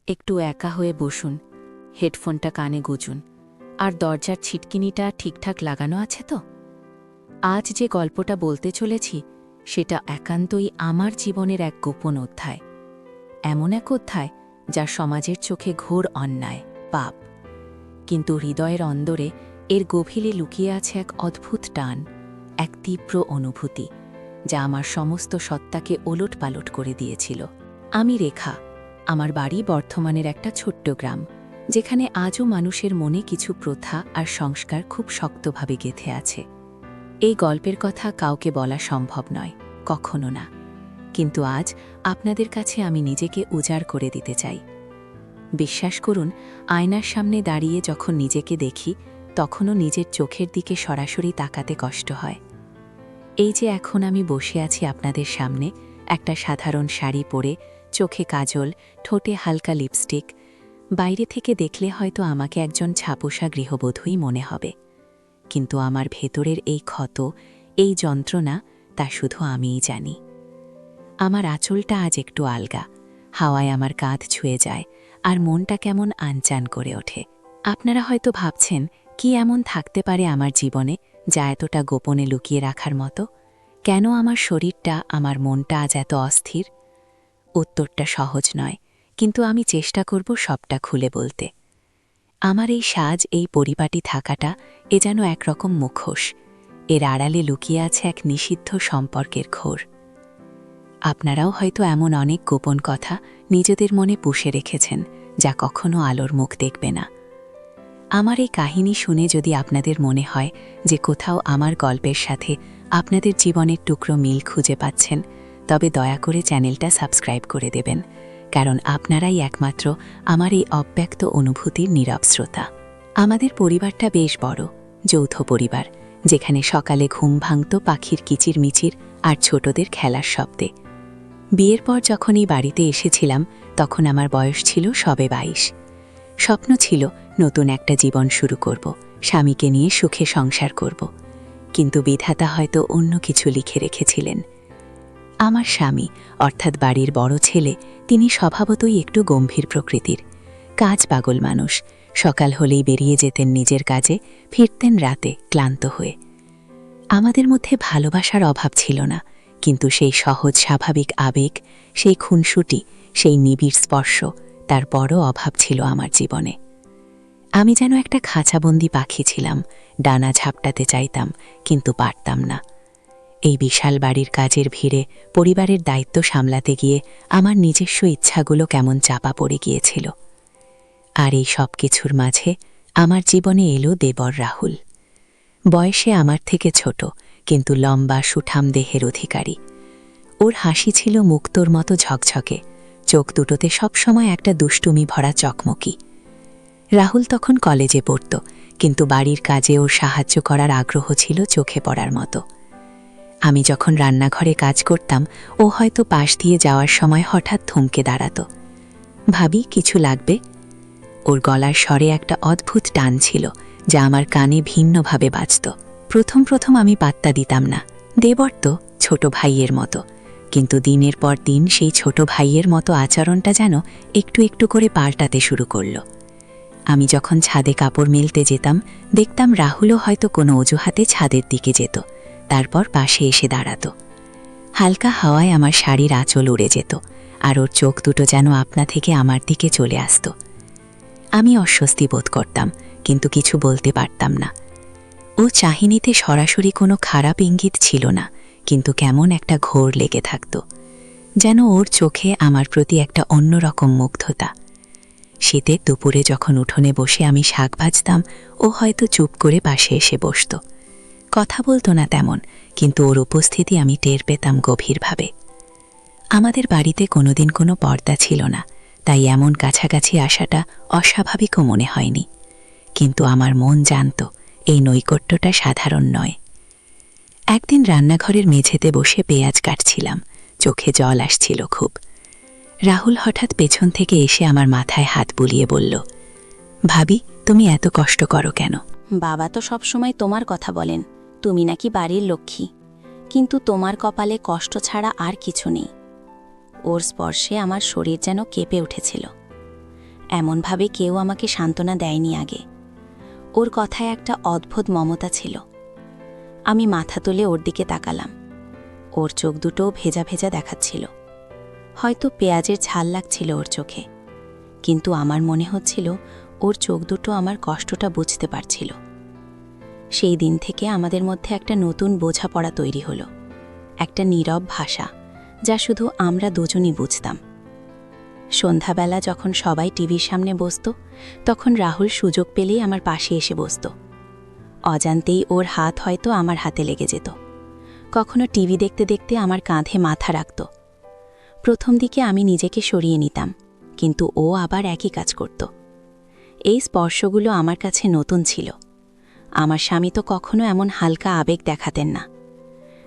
একটু একা হয়ে বসুন, হেডফোনটা কানে গুজুন, আর দরজার ছিটকিনিটা ঠিকঠাক লাগানো আছে তো? আজ যে গল্পটা বলতে চলেছি সেটা একান্তই আমার জীবনের এক গোপন অধ্যায়। এমন এক অধ্যায় যা সমাজের চোখে ঘোর অন্যায়, পাপ। কিন্তু হৃদয়ের অন্দরে এর গভীরে লুকিয়ে আছে এক অদ্ভুত টান, এক তীব্র অনুভূতি, যা আমার সমস্ত সত্তাকে ওলটপালট করে দিয়েছিল। আমি রেখা। আমার বাড়ি বর্ধমানের একটা ছোট্ট গ্রাম, যেখানে আজও মানুষের মনে কিছু প্রথা আর সংস্কার খুব শক্তভাবে গেঁথে আছে। এই গল্পের কথা কাউকে বলা সম্ভব নয়, কখনো না। কিন্তু আজ আপনাদের কাছে আমি নিজেকে উজাড় করে দিতে চাই। বিশ্বাস করুন, আয়নার সামনে দাঁড়িয়ে যখন নিজেকে দেখি, তখনও নিজের চোখের দিকে সরাসরি তাকাতে কষ্ট হয়। এই যে এখন আমি বসে আছি আপনাদের সামনে, একটা সাধারণ শাড়ি পরে, চোখে কাজল, ঠোঁটে হালকা লিপস্টিক, বাইরে থেকে দেখলে হয়তো আমাকে একজন ছাপোষা গৃহবধূই মনে হবে। কিন্তু আমার ভেতরের এই ক্ষত, এই যন্ত্রণা, তা শুধু আমিই জানি। আমার আঁচলটা আজ একটু আলগা, হাওয়ায় আমার কাঁধ ছুঁয়ে যায়, আর মনটা কেমন আনচান করে ওঠে। আপনারা হয়তো ভাবছেন, কি এমন থাকতে পারে আমার জীবনে যা এতটা গোপনে লুকিয়ে রাখার মতো? কেন আমার শরীরটা, আমার মনটা আজ এত অস্থির? উত্তরটা সহজ নয়, কিন্তু আমি চেষ্টা করব সবটা খুলে বলতে। আমার এই সাজ, এই পরিপাটি থাকাটা, এ যেন একরকম মুখোশ। এর আড়ালে লুকিয়ে আছে এক নিষিদ্ধ সম্পর্কের ঘোর। আপনারাও হয়তো এমন অনেক গোপন কথা নিজেদের মনে পুষে রেখেছেন, যা কখনো আলোর মুখ দেখবে না। আমার এই কাহিনী শুনে যদি আপনাদের মনে হয় যে কোথাও আমার গল্পের সাথে আপনাদের জীবনের টুকরো মিল খুঁজে পাচ্ছেন, তবে দয়া করে চ্যানেলটা সাবস্ক্রাইব করে দেবেন, কারণ আপনারাই একমাত্র আমার এই অব্যক্ত অনুভূতির নীরব শ্রোতা। আমাদের পরিবারটা বেশ বড়, যৌথ পরিবার, যেখানে সকালে ঘুম ভাঙত পাখির কিচিরমিচির আর ছোটদের খেলার শব্দে। বিয়ের পর যখন এই বাড়িতে এসেছিলাম, তখন আমার বয়স ছিল সবে 22। স্বপ্ন ছিল নতুন একটা জীবন শুরু করব, স্বামীকে নিয়ে সুখে সংসার করব। কিন্তু বিধাতা হয়তো অন্য কিছু লিখে রেখেছিলেন। আমার স্বামী, অর্থাৎ বাড়ির বড় ছেলে, তিনি স্বভাবতই একটু গম্ভীর প্রকৃতির, কাজ পাগল মানুষ। সকাল হলেই বেরিয়ে যেতেন নিজের কাজে, ফিরতেন রাতে ক্লান্ত হয়ে। আমাদের মধ্যে ভালোবাসার অভাব ছিল না, কিন্তু সেই সহজ স্বাভাবিক আবেগ, সেই খুনসুটি, সেই নিবিড় স্পর্শ, তার বড় অভাব ছিল আমার জীবনে। আমি যেন একটা খাঁচাবন্দি পাখি ছিলাম, ডানা ঝাপটাতে চাইতাম, কিন্তু পারতাম না। এই বিশাল বাড়ির কাজের ভিড়ে পরিবারের দায়িত্ব সামলাতে গিয়ে আমার নিজস্ব ইচ্ছাগুলো কেমন চাপা পড়ে গিয়েছিল। আর এই সব কিছুর মাঝে আমার জীবনে এলো দেবর রাহুল। বয়সে আমার থেকে ছোট, কিন্তু লম্বা সুঠাম দেহের অধিকারী। ওর হাসি ছিল মুক্তোর মতো ঝকঝকে, চোখ দুটোতে সবসময় একটা দুষ্টুমি ভরা চকমকি। রাহুল তখন কলেজে পড়ত, কিন্তু বাড়ির কাজে ওর সাহায্য করার আগ্রহ ছিল চোখে পড়ার মতো। আমি যখন রান্নাঘরে কাজ করতাম, ও হয়তো পাশ দিয়ে যাওয়ার সময় হঠাৎ থমকে দাঁড়াত। ভাবি, কিছু লাগবে? ওর গলার স্বরে একটা অদ্ভুত টান ছিল, যা আমার কানে ভিন্নভাবে বাজত। প্রথম আমি পাত্তা দিতাম না। দেবর তো ছোট ভাইয়ের মতো। কিন্তু দিনের পর দিন সেই ছোট ভাইয়ের মতো আচরণটা যেন একটু একটু করে পাল্টাতে শুরু করল। আমি যখন ছাদে কাপড় মেলতে যেতাম, দেখতাম রাহুলও হয়তো কোনো অজুহাতে ছাদের দিকে যেত, তারপর পাশে এসে দাঁড়াত। হালকা হাওয়ায় আমার শাড়ির আঁচল উড়ে যেত, আর ওর চোখ দুটো যেন আপনা থেকে আমার দিকে চলে আসত। আমি অস্বস্তি বোধ করতাম, কিন্তু কিছু বলতে পারতাম না। ও চাহিনিতে সরাসরি কোনো খারাপ ইঙ্গিত ছিল না, কিন্তু কেমন একটা ঘোর লেগে থাকত, যেন ওর চোখে আমার প্রতি একটা অন্যরকম মুগ্ধতা। শীতের দুপুরে যখন উঠোনে বসে আমি শাক ভাজতাম, ও হয়তো চুপ করে পাশে এসে বসত। কথা বলতো না তেমন, কিন্তু ওর উপস্থিতি আমি টের পেতাম গভীরভাবে। আমাদের বাড়িতে কোনোদিন কোনো পর্দা ছিল না, তাই এমন কাছাকাছি আসাটা অস্বাভাবিকও মনে হয়নি। কিন্তু আমার মন জানত এই নৈকট্যটা সাধারণ নয়। একদিন রান্নাঘরের মেঝেতে বসে পেঁয়াজ কাটছিলাম, চোখে জল আসছিল খুব। রাহুল হঠাৎ পেছন থেকে এসে আমার মাথায় হাত বুলিয়ে বলল, ভাবি, তুমি এত কষ্ট করো কেন? বাবা তো সবসময় তোমার কথা বলেন, তুমি নাকি বাড়ির লক্ষ্মী, কিন্তু তোমার কপালে কষ্ট ছাড়া আর কিছু নেই। ওর স্পর্শে আমার শরীর যেন কেঁপে উঠেছিল। এমনভাবে কেউ আমাকে সান্ত্বনা দেয়নি আগে। ওর কথায় একটা অদ্ভুত মমতা ছিল। আমি মাথা তুলে ওর দিকে তাকালাম। ওর চোখ দুটো ভেজা ভেজা দেখাচ্ছিল। হয়তো পেঁয়াজের ঝাল লাগছিল ওর চোখে, কিন্তু আমার মনে হচ্ছিল ওর চোখ দুটো আমার কষ্টটা বুঝতে পারছিল। সেই দিন থেকে আমাদের মধ্যে একটা নতুন বোঝাপড়া তৈরি হলো, একটা নীরব ভাষা যা শুধু আমরা দুজনই বুঝতাম। সন্ধ্যাবেলা যখন সবাই টিভির সামনে বসত, তখন রাহুল সুযোগ পেলেই আমার পাশে এসে বসত। অজান্তেই ওর হাত হয়তো আমার হাতে লেগে যেত। কখনো টিভি দেখতে দেখতে আমার কাঁধে মাথা রাখত। প্রথম দিকে আমি নিজেকে সরিয়ে নিতাম, কিন্তু ও আবার একই কাজ করত। এই স্পর্শগুলো আমার কাছে নতুন ছিল। আমার স্বামী তো কখনো এমন হালকা আবেগ দেখাতেন না।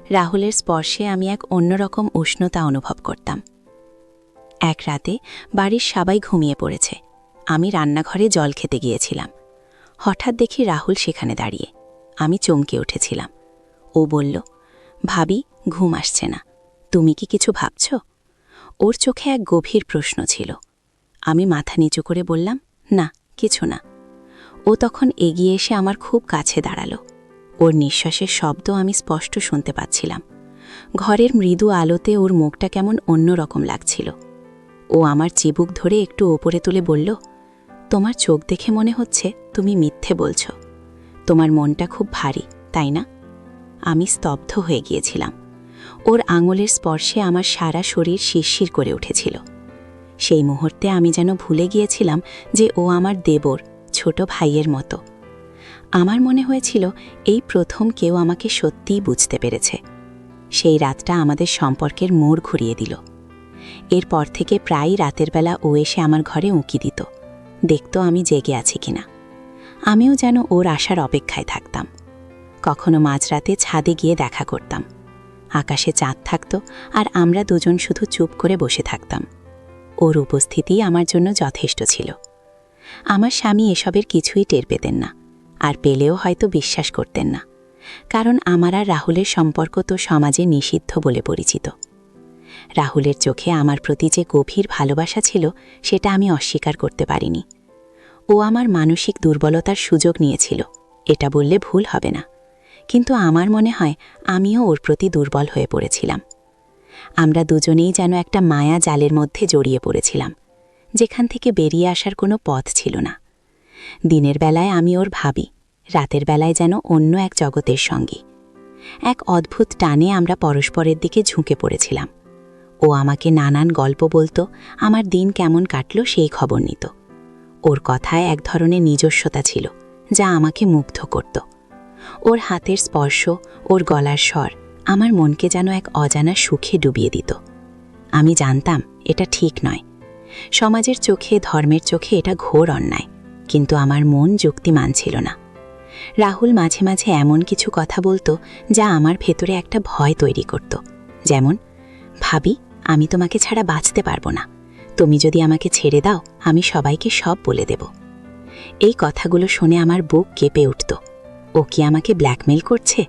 রাহুলের স্পর্শে আমি এক অন্যরকম উষ্ণতা অনুভব করতাম। এক রাতে বাড়ির সবাই ঘুমিয়ে পড়েছে। আমি রান্নাঘরে জল খেতে গিয়েছিলাম। হঠাৎ দেখি রাহুল সেখানে দাঁড়িয়ে। আমি চমকে উঠেছিলাম। ও বলল, ভাবি, ঘুম আসছে না, তুমি কি কিছু ভাবছ? ওর চোখে এক গভীর প্রশ্ন ছিল। আমি মাথা নিচু করে বললাম, না, কিছু না। ও তখন এগিয়ে এসে আমার খুব কাছে দাঁড়ালো। ওর নিঃশ্বাসের শব্দ আমি স্পষ্ট শুনতে পাচ্ছিলাম। ঘরের মৃদু আলোতে ওর মুখটা কেমন অন্যরকম লাগছিল। ও আমার চিবুক ধরে একটু ওপরে তুলে বলল, তোমার চোখ দেখে মনে হচ্ছে তুমি মিথ্যে বলছ। তোমার মনটা খুব ভারী, তাই না? আমি স্তব্ধ হয়ে গিয়েছিলাম। ওর আঙুলের স্পর্শে আমার সারা শরীর শিরশির করে উঠেছিল। সেই মুহূর্তে আমি যেন ভুলে গিয়েছিলাম যে ও আমার দেবর, ছোট ভাইয়ের মতো। আমার মনে হয়েছিল এই প্রথম কেউ আমাকে সত্যিই বুঝতে পেরেছে। সেই রাতটা আমাদের সম্পর্কের মোড় ঘুরিয়ে দিল। এরপর থেকে প্রায়ই রাতের বেলা ও এসে আমার ঘরে উঁকি দিত, দেখত আমি জেগে আছি কিনা। আমিও যেন ওর আসার অপেক্ষায় থাকতাম। কখনো মাঝরাতে ছাদে গিয়ে দেখা করতাম। আকাশে চাঁদ থাকত, আর আমরা দুজন শুধু চুপ করে বসে থাকতাম। ওর উপস্থিতি আমার জন্য যথেষ্ট ছিল। আমার স্বামী এসবের কিছুই টের পেতেন না, আর পেলেও হয়তো বিশ্বাস করতেন না, কারণ আমার আর রাহুলের সম্পর্ক তো সমাজে নিষিদ্ধ বলে পরিচিত। রাহুলের চোখে আমার প্রতি যে গভীর ভালোবাসা ছিল, সেটা আমি অস্বীকার করতে পারিনি। ও আমার মানসিক দুর্বলতার সুযোগ নিয়েছিল, এটা বললে ভুল হবে না। কিন্তু আমার মনে হয় আমিও ওর প্রতি দুর্বল হয়ে পড়েছিলাম। আমরা দুজনেই যেন একটা মায়া জালের মধ্যে জড়িয়ে পড়েছিলাম, যেখান থেকে বেরিয়ে আসার কোনো পথ ছিল না। দিনের বেলায় আমি ওর ভাবি, রাতের বেলায় যেন অন্য এক জগতের সঙ্গী। এক অদ্ভুত টানে আমরা পরস্পরের দিকে ঝুঁকে পড়েছিলাম। ও আমাকে নানান গল্প বলতো, আমার দিন কেমন কাটল সেই খবর নিত। ওর কথায় এক ধরনের নিজস্বতা ছিল, যা আমাকে মুগ্ধ করত। ওর হাতের স্পর্শ, ওর গলার স্বর আমার মনকে যেন এক অজানা সুখে ডুবিয়ে দিত। আমি জানতাম এটা ঠিক নয়। সমাজের চোখে, ধর্মের চোখে এটা ঘোর অন্যায়, কিন্তু আমার মন যুক্তি মানছিল না। রাহুল মাঝে মাঝে এমন কিছু কথা বলতো যা আমার ভেতরে একটা ভয় তৈরি করত। যেমন, ভাবি, আমি তোমাকে ছাড়া বাঁচতে পারবো না, তুমি যদি আমাকে ছেড়ে দাও আমি সবাইকে সব বলে দেব। এই কথাগুলো শুনে আমার বুক কেঁপে উঠত। ও কি আমাকে ব্ল্যাকমেইল করছে,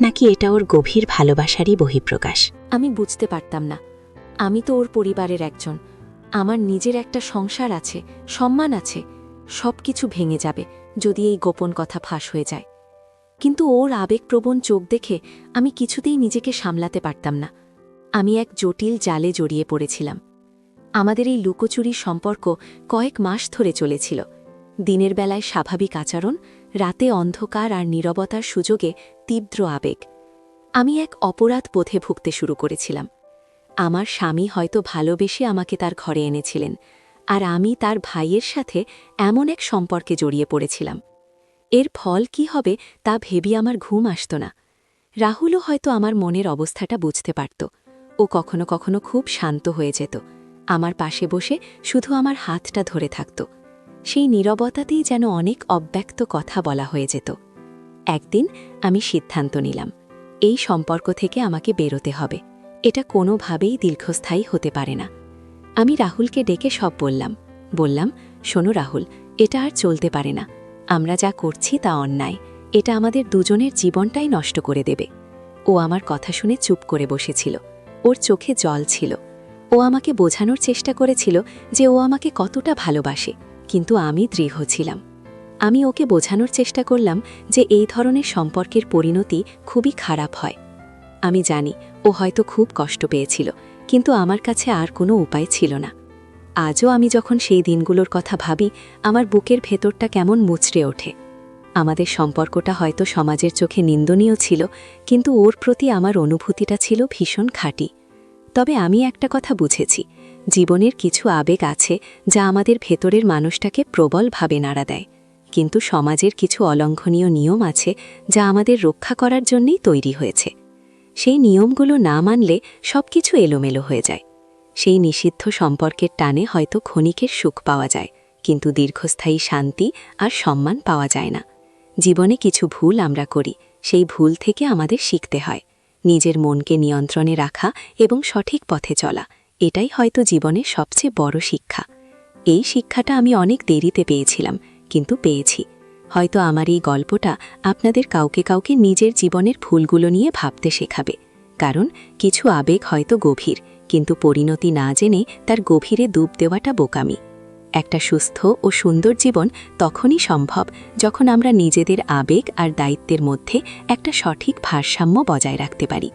নাকি এটা ওর গভীর ভালোবাসারই বহিঃপ্রকাশ? আমি বুঝতে পারতাম না। আমি তো ওর পরিবারের একজন। আমার নিজের একটা সংসার আছে, সম্মান আছে। সব কিছু ভেঙে যাবে যদি এই গোপন কথা ফাঁস হয়ে যায়। কিন্তু ওর আবেগপ্রবণ চোখ দেখে আমি কিছুতেই নিজেকে সামলাতে পারতাম না। আমি এক জটিল জালে জড়িয়ে পড়েছিলাম। আমাদের এই লুকোচুরির সম্পর্ক কয়েক মাস ধরে চলেছিল। দিনের বেলায় স্বাভাবিক আচরণ, রাতে অন্ধকার আর নীরবতার সুযোগে তীব্র আবেগ। আমি এক অপরাধ বোধে ভুগতে শুরু করেছিলাম। আমার স্বামী হয়তো ভালোবেসে আমাকে তার ঘরে এনেছিলেন, আর আমি তার ভাইয়ের সাথে এমন এক সম্পর্কে জড়িয়ে পড়েছিলাম। এর ফল কি হবে তা ভেবে আমার ঘুম আসত না। রাহুলও হয়তো আমার মনের অবস্থাটা বুঝতে পারত। ও কখনো কখনো খুব শান্ত হয়ে যেত, আমার পাশে বসে শুধু আমার হাতটা ধরে থাকত। সেই নীরবতাতেই যেন অনেক অব্যক্ত কথা বলা হয়ে যেত। একদিন আমি সিদ্ধান্ত নিলাম, এই সম্পর্ক থেকে আমাকে বেরোতে হবে। এটা কোনোভাবেই দীর্ঘস্থায়ী হতে পারে না। আমি রাহুলকে ডেকে সব বললাম, শোনো রাহুল, এটা আর চলতে পারে না। আমরা যা করছি তা অন্যায়। এটা আমাদের দুজনের জীবনটাই নষ্ট করে দেবে। ও আমার কথা শুনে চুপ করে বসেছিল। ওর চোখে জল ছিল। ও আমাকে বোঝানোর চেষ্টা করেছিল যে ও আমাকে কতটা ভালোবাসে, কিন্তু আমি দৃঢ় ছিলাম। আমি ওকে বোঝানোর চেষ্টা করলাম যে এই ধরনের সম্পর্কের পরিণতি খুবই খারাপ হয়। আমি জানি ও হয়তো খুব কষ্ট পেয়েছিল, কিন্তু আমার কাছে আর কোনো উপায় ছিল না। আজও আমি যখন সেই দিনগুলোর কথা ভাবি, আমার বুকের ভেতরটা কেমন মুচড়ে ওঠে। আমাদের সম্পর্কটা হয়তো সমাজের চোখে নিন্দনীয় ছিল, কিন্তু ওর প্রতি আমার অনুভূতিটা ছিল ভীষণ খাঁটি। তবে আমি একটা কথা বুঝেছি, জীবনের কিছু আবেগ আছে যা আমাদের ভেতরের মানুষটাকে প্রবলভাবে নাড়া দেয়, কিন্তু সমাজের কিছু অলঙ্ঘনীয় নিয়ম আছে যা আমাদের রক্ষা করার জন্যই তৈরি হয়েছে। সেই নিয়মগুলো না মানলে সবকিছু এলোমেলো হয়ে যায়। সেই নিষিদ্ধ সম্পর্কের টানে হয়তো ক্ষণিকের সুখ পাওয়া যায়, কিন্তু দীর্ঘস্থায়ী শান্তি আর সম্মান পাওয়া যায় না। জীবনে কিছু ভুল আমরা করি, সেই ভুল থেকে আমাদের শিখতে হয়। নিজের মনকে নিয়ন্ত্রণে রাখা এবং সঠিক পথে চলা, এটাই হয়তো জীবনের সবচেয়ে বড় শিক্ষা। এই শিক্ষাটা আমি অনেক দেরিতে পেয়েছিলাম, কিন্তু পেয়েছি। হয়তো আমার এই গল্পটা আপনাদের কাউকে কাউকে নিজের জীবনের ভুলগুলো নিয়ে ভাবতে শেখাবে। কারণ কিছু আবেগ হয়তো গভীর, কিন্তু পরিণতি না জেনে তার গভীরে ডুব দেওয়াটা বোকামি। একটা সুস্থ ও সুন্দর জীবন তখনই সম্ভব যখন আমরা নিজেদের আবেগ আর দায়িত্বের মধ্যে একটা সঠিক ভারসাম্য বজায় রাখতে পারি।